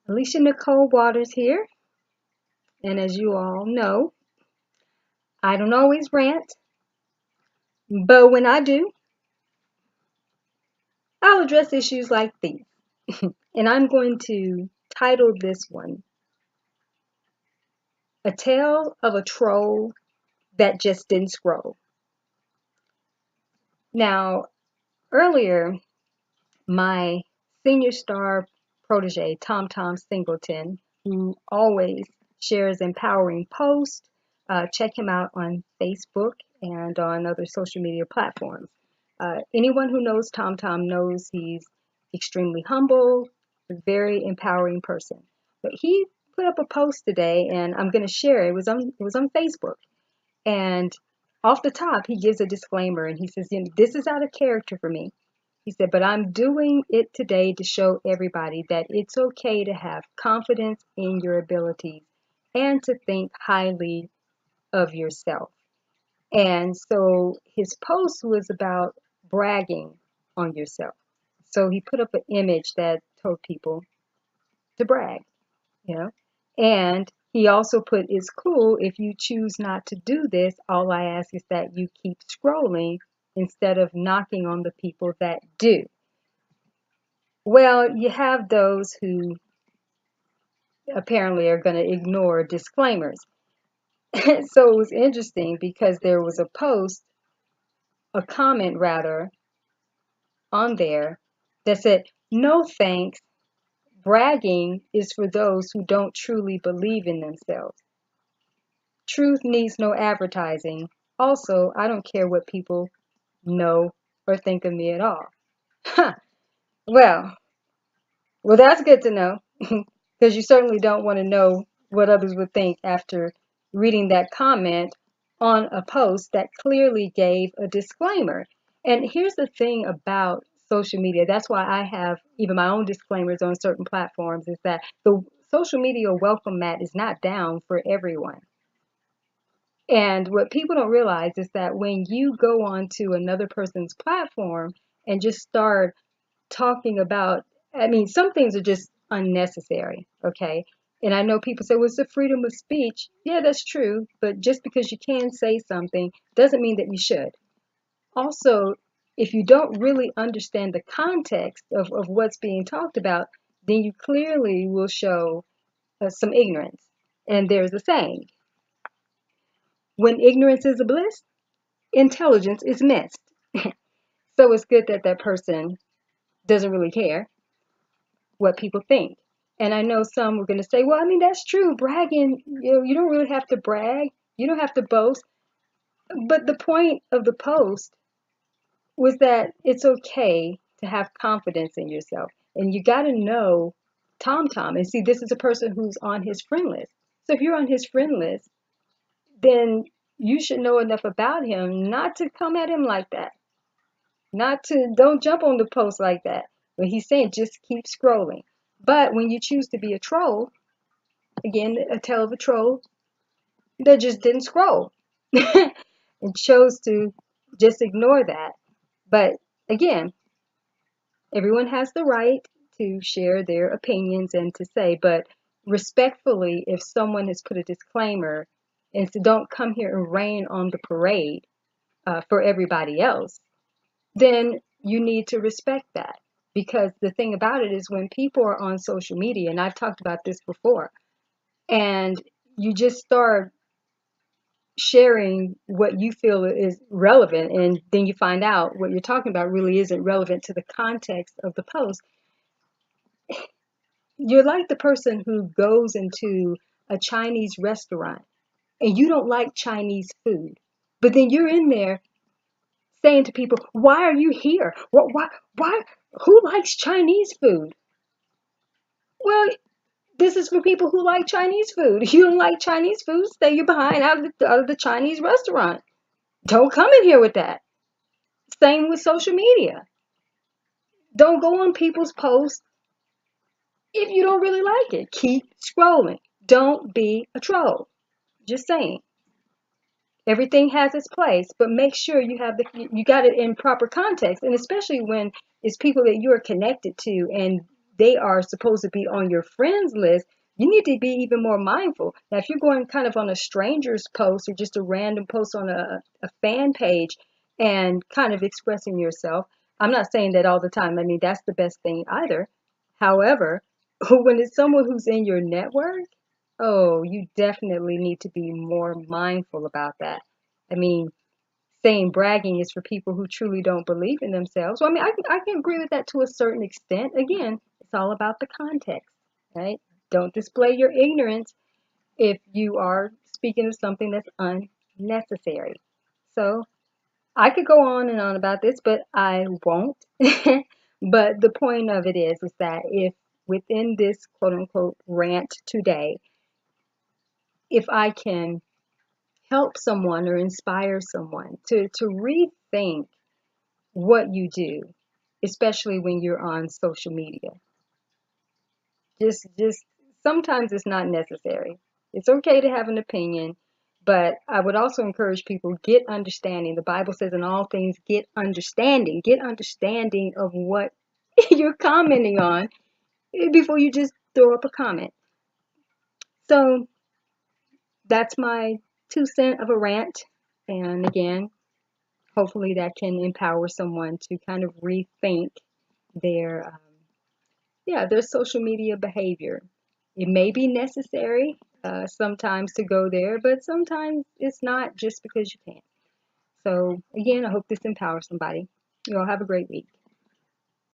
Alicia Nicole Waters here, and as you all know, I don't always rant, but when I do, I'll address issues like these. And I'm going to title this one, A Tale of a Troll That Just Didn't Scroll. Now, earlier, my senior star protege, Tom Singleton, who always shares empowering posts, check him out on Facebook and on other social media platforms. Anyone who knows Tom knows he's extremely humble, a very empowering person. But he put up a post today, and I'm going to share it. It was on Facebook, and off the top, he gives a disclaimer, and he says, "This is out of character for me." He said, "But I'm doing it today to show everybody that it's okay to have confidence in your abilities and to think highly of yourself." And so his post was about bragging on yourself. So he put up an image that told people to brag, you know. And he also put, "It's cool if you choose not to do this. All I ask is that you keep scrolling instead of knocking on the people that do." Well, you have those who apparently are going to ignore disclaimers. So it was interesting because there was a comment rather, on there that said, "No thanks. Bragging is for those who don't truly believe in themselves. Truth needs no advertising. Also, I don't care what people know or think of me at all." Huh. Well, that's good to know, because you certainly don't want to know what others would think after reading that comment on a post that clearly gave a disclaimer. And here's the thing about social media. That's why I have even my own disclaimers on certain platforms, is that the social media welcome mat is not down for everyone. And what people don't realize is that when you go onto another person's platform and just start talking about, I mean, some things are just unnecessary, okay? And I know people say, "Well, it's the freedom of speech." Yeah, that's true. But just because you can say something doesn't mean that you should. Also, if you don't really understand the context of what's being talked about, then you clearly will show some ignorance. And there's a saying, when ignorance is a bliss, intelligence is missed. So it's good that that person doesn't really care what people think. And I know some were going to say, "Well, I mean, that's true. Bragging, you don't really have to brag. You don't have to boast." But the point of the post was that it's okay to have confidence in yourself. And you got to know Tom. And see, this is a person who's on his friend list. So if you're on his friend list, then you should know enough about him not to come at him like that. Don't jump on the post like that. When he's saying just keep scrolling. But when you choose to be a troll, again, a tale of a troll that just didn't scroll and chose to just ignore that. But again, everyone has the right to share their opinions and to say, but respectfully, if someone has put a disclaimer and so don't come here and rain on the parade for everybody else, then you need to respect that. Because the thing about it is, when people are on social media, and I've talked about this before, and you just start sharing what you feel is relevant, and then you find out what you're talking about really isn't relevant to the context of the post, you're like the person who goes into a Chinese restaurant and you don't like Chinese food, but then you're in there saying to people, "Why are you here? Why? Who likes Chinese food?" Well, this is for people who like Chinese food. If you don't like Chinese food, stay your behind out of the Chinese restaurant. Don't come in here with that. Same with social media. Don't go on people's posts if you don't really like it. Keep scrolling. Don't be a troll. Just saying. Everything has its place, but make sure you got it in proper context, and especially when it's people that you are connected to and they are supposed to be on your friends list, you need to be even more mindful. Now, if you're going kind of on a stranger's post or just a random post on a fan page and kind of expressing yourself, I'm not saying that all the time. I mean, that's the best thing either. However, when it's someone who's in your network, oh, you definitely need to be more mindful about that. I mean, saying bragging is for people who truly don't believe in themselves. Well, I mean, I can agree with that to a certain extent. Again, it's all about the context, right? Don't display your ignorance if you are speaking of something that's unnecessary. So I could go on and on about this, but I won't. But the point of it is that if within this quote unquote rant today, if I can help someone or inspire someone to rethink what you do, especially when you're on social media. Just sometimes it's not necessary. It's okay to have an opinion, but I would also encourage people get understanding. The Bible says in all things get understanding. Get understanding of what you're commenting on before you just throw up a comment. So that's my 2 cents of a rant. And again, hopefully that can empower someone to kind of rethink their their social media behavior. It may be necessary sometimes to go there, but sometimes it's not just because you can. So again, I hope this empowers somebody. You all have a great week.